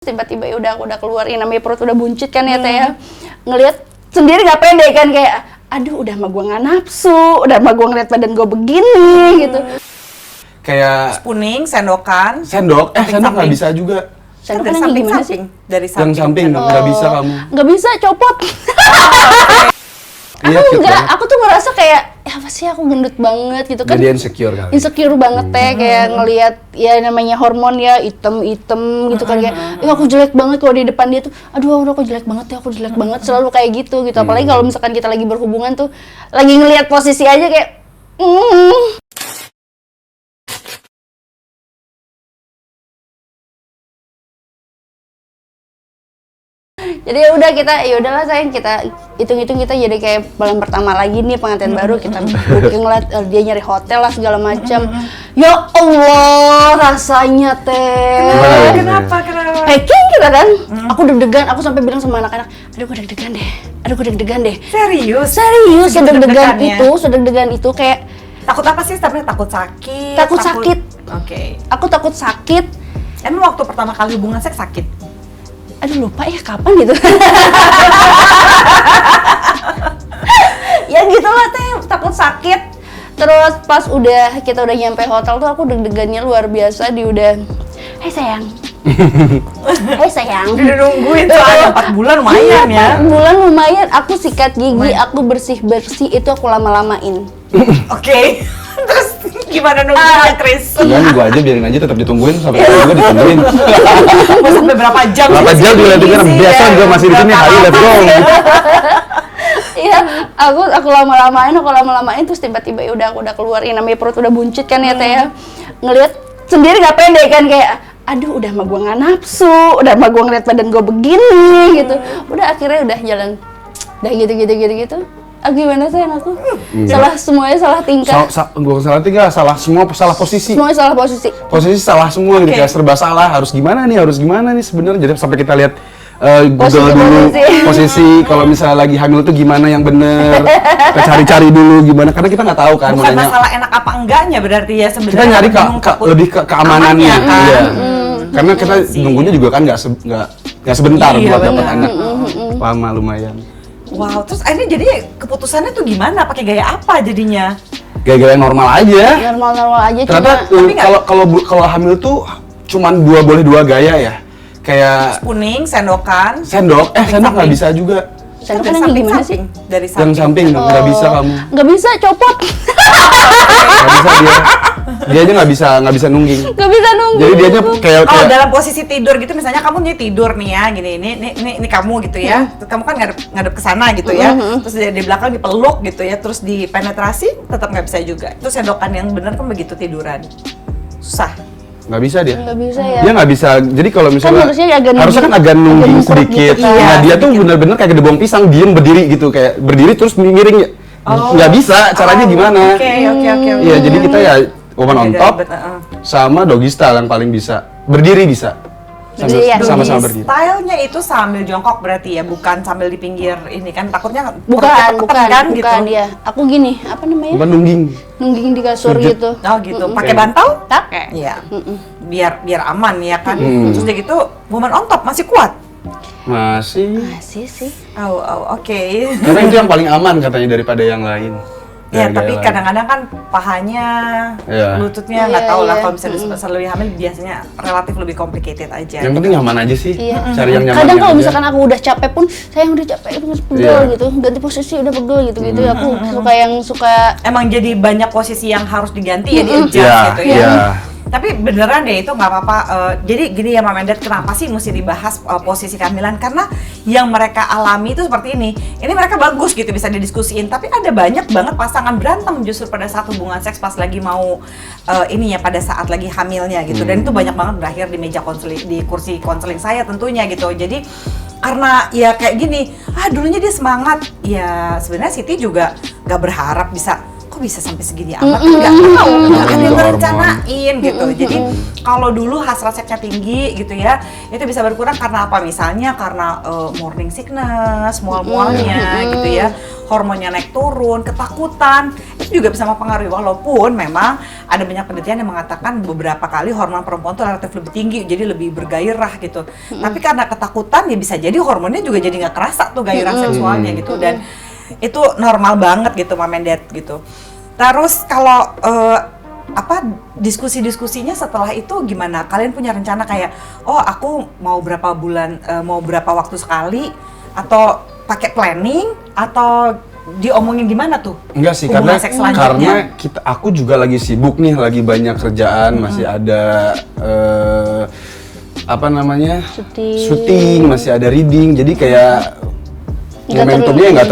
Tiba-tiba ya udah aku udah keluar, ya namanya perut udah buncit kan ya teh ya, ngelihat sendiri gak pede kan, kayak aduh udah mah gue nggak nafsu, udah mah gue ngeliat badan gue begini gitu. Kayak Spooning, sendokan. sendok nggak bisa juga. Sendok Dari kan yang gimana sih? Dari Yang samping nggak bisa kamu. Nggak bisa, copot. Iya, Aku cute enggak, banget. aku tuh ngerasa kayak ya apa sih aku gendut banget gitu kan. Jadi insecure kali. Insecure banget teh, kayak ngelihat ya namanya hormon ya, item gitu kan, kayak ya aku jelek banget kalau di depan dia tuh. Aduh aku jelek banget ya, aku jelek banget, selalu kayak gitu. Apalagi kalau misalkan kita lagi berhubungan tuh, lagi ngelihat posisi aja kayak Jadi ya udah ya udahlah sayang, kita hitung-hitung kita jadi kayak bulan pertama lagi nih pengantin baru, kita booking lah, dia nyari hotel lah segala macam. Ya Allah rasanya teh. Kenapa? Packing kita kan, aku deg-degan, aku sampai bilang sama anak-anak, aduh gue deg-degan deh. Serius? Sedeg-degan itu kayak Takut apa sih? Tapi takut sakit. Takut sakit. Oke. aku takut sakit. Emang waktu pertama kali hubungan seks sakit? Aduh lupa ya kapan gitu. Ya gitulah teh, takut sakit. Terus pas kita udah nyampe hotel tuh aku deg-degannya luar biasa. Dia udah, hey sayang. Hey sayang. Udah nungguin soalnya 4 bulan lumayan ya. 4 bulan lumayan, aku sikat gigi, aku bersih-bersih, itu aku lama-lamain. Oke. Terus gimana nungguinnya, Chris? Jangan gua aja biarin aja tetap ditungguin sampai juga ditungguin. Mau sampai berapa jam? Berapa jam juga dengar biasa juga masih di sini. Ayo let's go. Iya, aku lama-lamain terus tiba-tiba ya udah aku udah keluar, ya namanya perut udah buncit kan ya teh ya. Ngelihat sendiri gak pede kan, kayak aduh udah mah gue nggak nafsu, udah mah gue ngeliat badan gue begini gitu. Udah akhirnya udah jalan, udah gitu. Gimana sayang aku? Semuanya salah tingkah. Gua salah tingkah, salah posisi. Semuanya salah posisi. Posisi salah semua gitu, Oke. kayak serba salah. Harus gimana nih sebenarnya. Jadi sampai kita lihat Google dulu posisi kalau misalnya lagi hamil tuh gimana yang bener. Kita cari-cari dulu gimana, karena kita nggak tau kan. Bukan makanya masalah enak apa enggaknya berarti ya sebenarnya. kita nyari lebih ke keamanannya. Amannya, kan? Iya. Karena kita Iya sih. nunggunya juga kan nggak sebentar Iya, buat dapat benar. anak. Lama lumayan. Wow, terus akhirnya jadi keputusannya tuh gimana? Pakai gaya apa jadinya? Gaya-gaya normal aja. Normal aja, Ternyata tapi nggak- kalau hamil tuh cuman boleh dua gaya ya. Kayak Spooning, sendokan. sendok nggak samping. bisa juga. Sendok Dari kan yang gimana sih? Dari Yang samping nggak bisa kamu. Nggak bisa, copot. Nggak bisa dia aja nggak bisa nungging. Nggak bisa nunggu. Jadi dia aja kayak Oh, dalam posisi tidur gitu, misalnya kamu nih tidur nih ya, gini, ini kamu gitu ya. Terus kamu kan ngadep ke sana gitu ya. Terus di belakang dipeluk gitu ya, terus dipenetrasi tetap nggak bisa juga. Itu sendokan yang benar kan begitu tiduran. Susah. nggak bisa dia. Nggak bisa ya. Dia nggak bisa. Jadi kalau misalnya harusnya kan agak nungging mengkurut sedikit. gitu kan. Nah dia tuh sedikit. bener-bener kayak gedebong pisang, diem berdiri gitu, kayak berdiri terus miring ya. Nggak bisa. Caranya gimana? Oke. Iya, jadi kita ya woman on Beda, top heeh. sama doggy style yang paling bisa. Berdiri bisa. Berdiri ya? Sama-sama Doggy berdiri. style-nya itu sambil jongkok berarti ya, bukan sambil di pinggir ini kan, takutnya Bukan perutnya ketekan kan, gitu. dia. Aku gini, apa namanya? Bukan nungging. Nungging di kasur Sujud. gitu. Oh gitu, pakai bantal? Pakai. Iya. Biar aman ya kan. Terus dia gitu, woman on top masih kuat. Masih. Masih sih. Oke. Karena itu yang paling aman katanya daripada yang lain. Ya, Gaya-gaya tapi lain. kadang-kadang kan pahanya, Iya. lututnya nggak Iya, tahu lah iya. kalau misalnya lebih hamil biasanya relatif lebih complicated aja. Yang penting nyaman aja sih. Iya. Cari yang nyaman. Kadang kalau aja. misalkan aku udah capek pun, sayang udah capek, terus pegel Iya. gitu. Ganti posisi udah pegel gitu. Aku suka Emang jadi banyak posisi yang harus diganti ya, di-adjust Iya, gitu ya. iya. Tapi beneran deh itu nggak apa-apa. Jadi gini ya Mama Dad, kenapa sih mesti dibahas posisi kehamilan? Karena yang mereka alami itu seperti ini. Ini mereka bagus gitu bisa didiskusiin. Tapi ada banyak banget pasangan berantem justru pada saat hubungan seks pas lagi mau ini ya, pada saat lagi hamilnya gitu. Dan itu banyak banget berakhir di meja konseling, di kursi konseling saya tentunya gitu. Jadi karena ya kayak gini, dulunya dia semangat. Ya sebenarnya Siti juga nggak berharap bisa. Kok kok bisa sampai segini amat, nggak tahu, nggak ada yang merencanain gitu. Jadi kalau dulu hasrat seksnya tinggi gitu ya, itu bisa berkurang karena apa? Misalnya karena morning sickness, mual-mualnya gitu ya, hormonnya naik turun, ketakutan, itu juga bisa mempengaruhi. Walaupun memang ada banyak penelitian yang mengatakan beberapa kali hormon perempuan tuh relatif lebih tinggi, jadi lebih bergairah gitu. Tapi karena ketakutan ya bisa jadi hormonnya juga jadi nggak kerasa tuh gairah seksualnya gitu, dan itu normal banget gitu, Mom and Dad gitu. Terus kalau diskusi-diskusinya setelah itu gimana? Kalian punya rencana kayak, oh aku mau berapa bulan, mau berapa waktu sekali, atau pakai planning, atau diomongin gimana tuh? Enggak sih, hubungan seks karena selanjutnya? aku juga lagi sibuk nih, lagi banyak kerjaan, masih ada syuting, masih ada reading, jadi kayak momentumnya nggak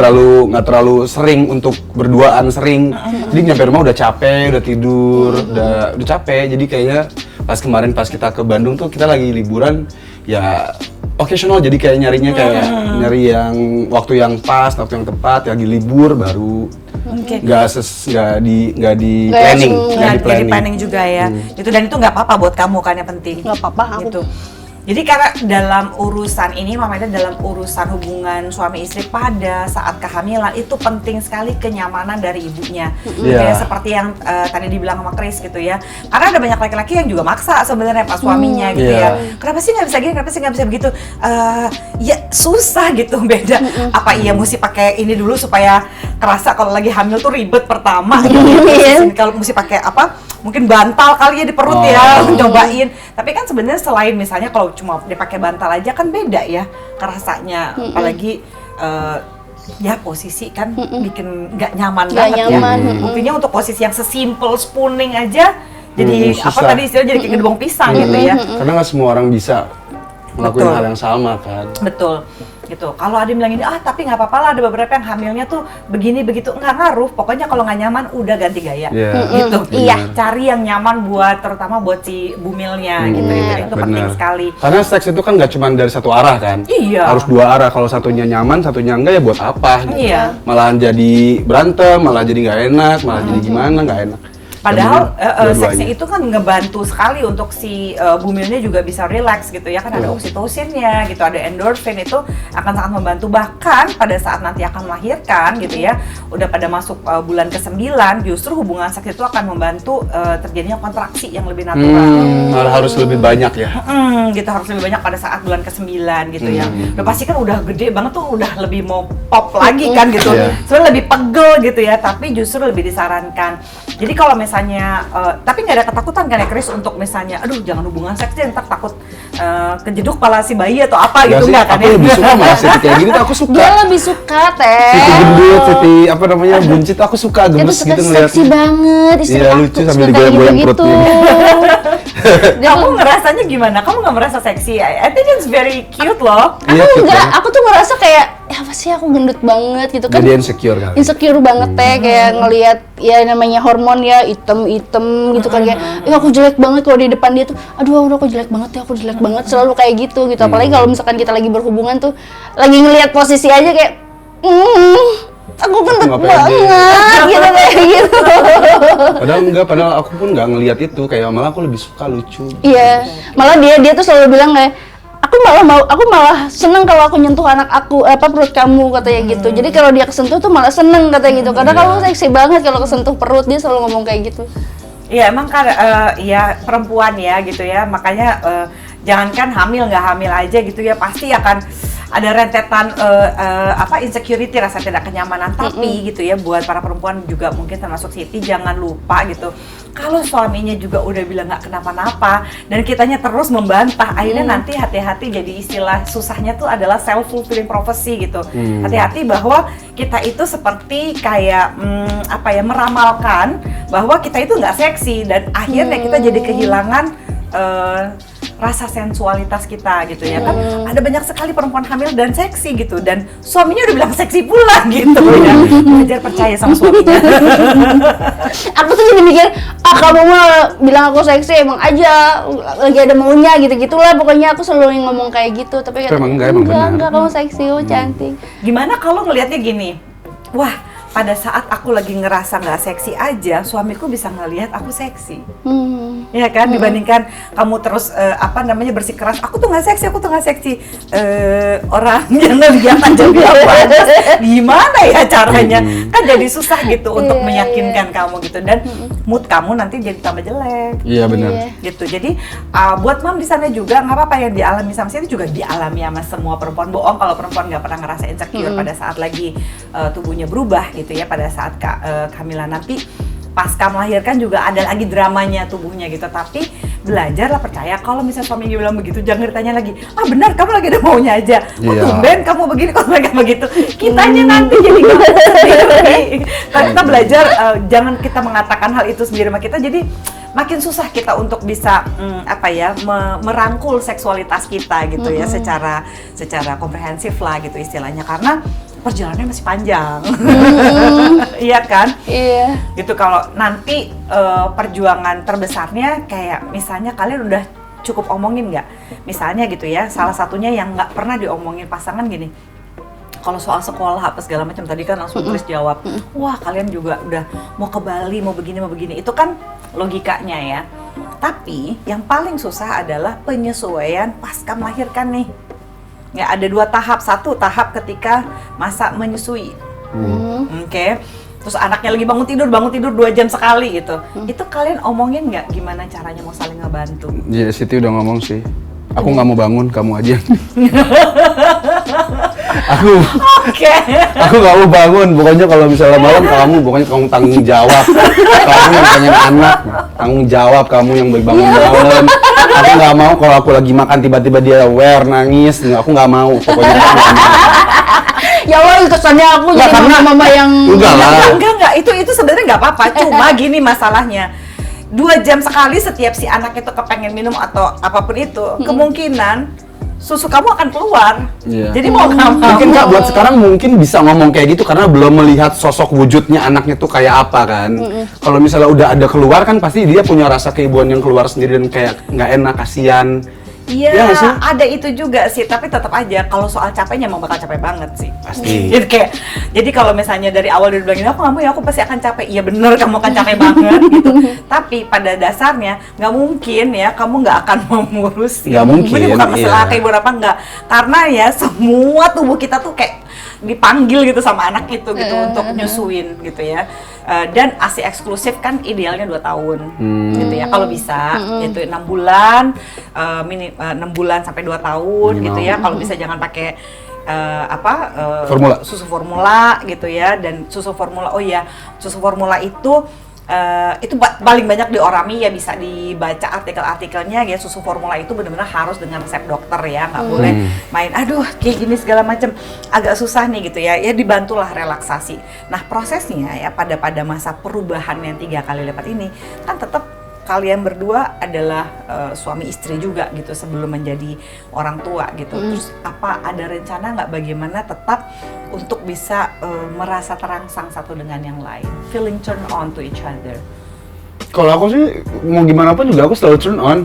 terlalu sering untuk berduaan sering. Jadi nyampe rumah udah capek, udah tidur, udah capek. Jadi kayaknya pas kemarin pas kita ke Bandung tuh kita lagi liburan ya occasional, jadi kayak nyari yang waktu yang pas, waktu yang tepat, lagi libur baru. Nggak di planning juga ya. Itu, dan itu nggak apa-apa buat kamu kan, yang penting. Nggak apa-apa gitu. Jadi karena dalam urusan ini, Mama Eda, dalam urusan hubungan suami istri pada saat kehamilan itu penting sekali kenyamanan dari ibunya. Ya, seperti yang tadi dibilang sama Chris gitu ya. Karena ada banyak laki-laki yang juga maksa sebenarnya pas suaminya gitu ya. Kenapa sih nggak bisa gini? Kenapa sih nggak bisa begitu? Ya susah gitu, beda. Apa iya mesti pakai ini dulu supaya kerasa kalau lagi hamil tuh ribet pertama gitu. Kalau mesti pakai apa? Mungkin bantal kali ya di perut ya, nyobain. Tapi kan sebenarnya selain misalnya kalau cuma dipakai bantal aja kan beda ya rasanya, apalagi ya posisi kan bikin nggak nyaman banget ya. Buktinya untuk posisi yang sesimpel spooning aja jadi apa tadi istilahnya jadi kayak gedebong pisang gitu ya. Karena nggak semua orang bisa ngelakuin hal yang sama kan. Betul. Gitu. Kalau ada yang bilang ini, tapi nggak apa-apa lah, ada beberapa yang hamilnya tuh begini begitu, nggak ngaruh. Pokoknya kalau nggak nyaman udah ganti gaya. Gitu. Iya. Cari yang nyaman terutama buat si bumilnya gitu. Itu penting sekali. Karena seks itu kan nggak cuma dari satu arah kan. Iya. Harus dua arah. Kalau satunya nyaman, satunya enggak ya buat apa? Gitu. Iya. Malahan jadi berantem, malah jadi nggak enak, malah jadi gimana nggak enak. Padahal seksnya itu kan ngebantu sekali untuk si bumilnya juga bisa relax gitu ya, kan ada oksitosinnya gitu, ada endorfin, itu akan sangat membantu. Bahkan pada saat nanti akan melahirkan gitu ya, udah pada masuk bulan ke-9, justru hubungan seks itu akan membantu terjadinya kontraksi yang lebih natural. Malah harus lebih banyak ya. Gitu, harus lebih banyak pada saat bulan ke-9 gitu ya. Udah pasti kan udah gede banget tuh, udah lebih mau pop lagi kan gitu. Sebenarnya lebih pegel gitu ya, tapi justru lebih disarankan. Jadi kalau misalnya, tapi nggak ada ketakutan kan ya Chris untuk misalnya, aduh jangan hubungan seks deh, ntar takut kejeduk kepala si bayi atau apa gitu, nggak kan Aku ya? lebih suka malah Siti kayak gini tuh, aku suka. Dia lebih suka Teh. Siti gendut, Siti apa namanya buncit, aku suka gemes gitu ngeliatnya. Seksi banget, istri aku lucu sambil digoyang-goyang perutnya. Kamu ngerasanya gimana? Kamu nggak merasa seksi? I think it's very cute loh. Aku enggak, aku tuh ngerasa kayak ya apa sih, aku gendut banget gitu kan. Jadi insecure kali. Insecure banget Teh, kayak ngelihat ya namanya hormon ya, item gitu kan, kayak ya aku jelek banget kalau di depan dia tuh. Aduh aku jelek banget ya, aku jelek banget, selalu kayak gitu. Apalagi kalau misalkan kita lagi berhubungan tuh, lagi ngelihat posisi aja kayak aku gendut banget gitu kayak gitu. Padahal aku pun nggak ngelihat itu, kayak malah aku lebih suka lucu. Iya, malah dia tuh selalu bilang kayak aku malah seneng kalau aku nyentuh anak aku, perut kamu katanya gitu. Jadi kalau dia kesentuh tuh malah seneng katanya gitu. Karena kamu seksi banget kalau kesentuh perut, dia selalu ngomong kayak gitu. Iya emang kan ya perempuan ya gitu ya, makanya jangankan hamil nggak hamil aja gitu ya, pasti akan ada rentetan insecurity, rasa tidak kenyamanan. Tapi gitu ya, buat para perempuan juga mungkin termasuk Siti, jangan lupa gitu, kalau suaminya juga udah bilang nggak kenapa-napa dan kitanya terus membantah, akhirnya nanti hati-hati. Jadi istilah susahnya tuh adalah self fulfilling prophecy gitu. Hati-hati bahwa kita itu seperti kayak meramalkan bahwa kita itu nggak seksi, dan akhirnya kita jadi kehilangan rasa sensualitas kita gitu ya kan. Ada banyak sekali perempuan hamil dan seksi gitu, dan suaminya udah bilang seksi pula gitu ya. Belajar percaya sama suaminya. Aku tuh jadi mikir, kamu mah bilang aku seksi emang aja lagi ada maunya gitu-gitulah. Pokoknya aku selalu ngomong kayak gitu, tapi emang enggak, emang benar. Enggak, kamu seksi, kamu cantik. Gimana kalau ngelihatnya gini, wah pada saat aku lagi ngerasa nggak seksi aja, suamiku bisa ngelihat aku seksi. Ya kan, dibandingkan kamu terus bersikeras, aku tuh nggak seksi. Orang yang ngeliat aja bilang pantas, gimana ya caranya? Kan jadi susah gitu untuk meyakinkan kamu gitu, dan mood kamu nanti jadi tambah jelek. Iya benar. Gitu. Jadi buat mom di sana juga nggak apa-apa yang dialami sama saya itu juga dialami sama semua perempuan. Bohong kalau perempuan nggak pernah ngerasa insecure pada saat lagi tubuhnya berubah gitu ya, pada saat kehamilan. Nanti pasca melahirkan juga ada lagi dramanya tubuhnya gitu, tapi belajarlah, percaya kalau misalnya suami bilang begitu jangan ditanya lagi, benar kamu lagi ada maunya aja, tumben kamu begini, kok mereka begitu, kitanya nanti jadi nggak sendiri. Kalau kita belajar jangan kita mengatakan hal itu sendiri sama kita, jadi makin susah kita untuk bisa merangkul seksualitas kita gitu ya, secara komprehensif lah gitu istilahnya, karena perjalanannya masih panjang. Iya kan? Iya. Gitu, kalau nanti perjuangan terbesarnya kayak misalnya kalian udah cukup omongin nggak? Misalnya gitu ya, salah satunya yang nggak pernah diomongin pasangan gini. Kalau soal sekolah apa segala macam tadi kan langsung Chris jawab, wah kalian juga udah mau ke Bali, mau begini, itu kan logikanya ya. Tapi yang paling susah adalah penyesuaian pasca melahirkan nih. Ya, ada 2 tahap. 1 tahap ketika masa menyusui. Oke. Terus anaknya lagi bangun tidur 2 jam sekali gitu. Itu kalian omongin nggak gimana caranya mau saling ngebantu? Iya, Siti udah ngomong sih. Aku nggak mau bangun, kamu aja. Aku nggak mau bangun. Pokoknya kalau misalnya malam kamu tanggung jawab. Kamu yang pengen anak, tanggung jawab kamu yang bangun malam. Aku nggak mau kalau aku lagi makan tiba-tiba dia nangis. Aku nggak mau. Pokoknya aku nggak mau. Ya Allah, kesannya aku jadi mama yang enggak, itu sebenarnya nggak apa-apa. Cuma gini masalahnya. 2 jam sekali setiap si anak itu kepengen minum atau apapun itu, kemungkinan susu kamu akan keluar. Jadi mau nggak mau. Mungkin Kak buat sekarang mungkin bisa ngomong kayak gitu karena belum melihat sosok wujudnya anaknya tuh kayak apa kan. Kalau misalnya udah ada keluar kan pasti dia punya rasa keibuan yang keluar sendiri dan kayak nggak enak, kasihan. Iya, ada itu juga sih, tapi tetap aja kalau soal capeknya mau bakal capek banget sih. Pasti. Jadi kalau misalnya dari awal dia bilang aku nggak mau ya, aku pasti akan capek. Iya bener, kamu akan capek banget gitu. Tapi pada dasarnya nggak mungkin ya kamu nggak akan mau ngurus. Nggak mungkin. Ini bukan masalah keibuan apa enggak, karena ya semua tubuh kita tuh kayak dipanggil gitu sama anak itu gitu untuk nyusuin gitu ya. Dan ASI eksklusif kan idealnya 2 tahun gitu ya, kalau bisa itu 6 bulan 6 bulan sampai 2 tahun gitu ya, kalau bisa jangan pakai formula. Susu formula gitu ya. Dan susu formula, susu formula itu paling banyak di Orami ya, bisa dibaca artikel-artikelnya ya. Susu formula itu benar-benar harus dengan resep dokter ya, nggak boleh main kayak gini segala macam, agak susah nih gitu ya. Ya dibantulah relaksasi. Nah prosesnya ya pada masa perubahan yang 3 kali lipat ini kan tetap kalian berdua adalah suami istri juga gitu sebelum menjadi orang tua gitu. Terus ada rencana nggak bagaimana tetap untuk bisa merasa terangsang satu dengan yang lain, feeling turn on to each other? Kalau aku sih mau gimana pun juga aku selalu turn on.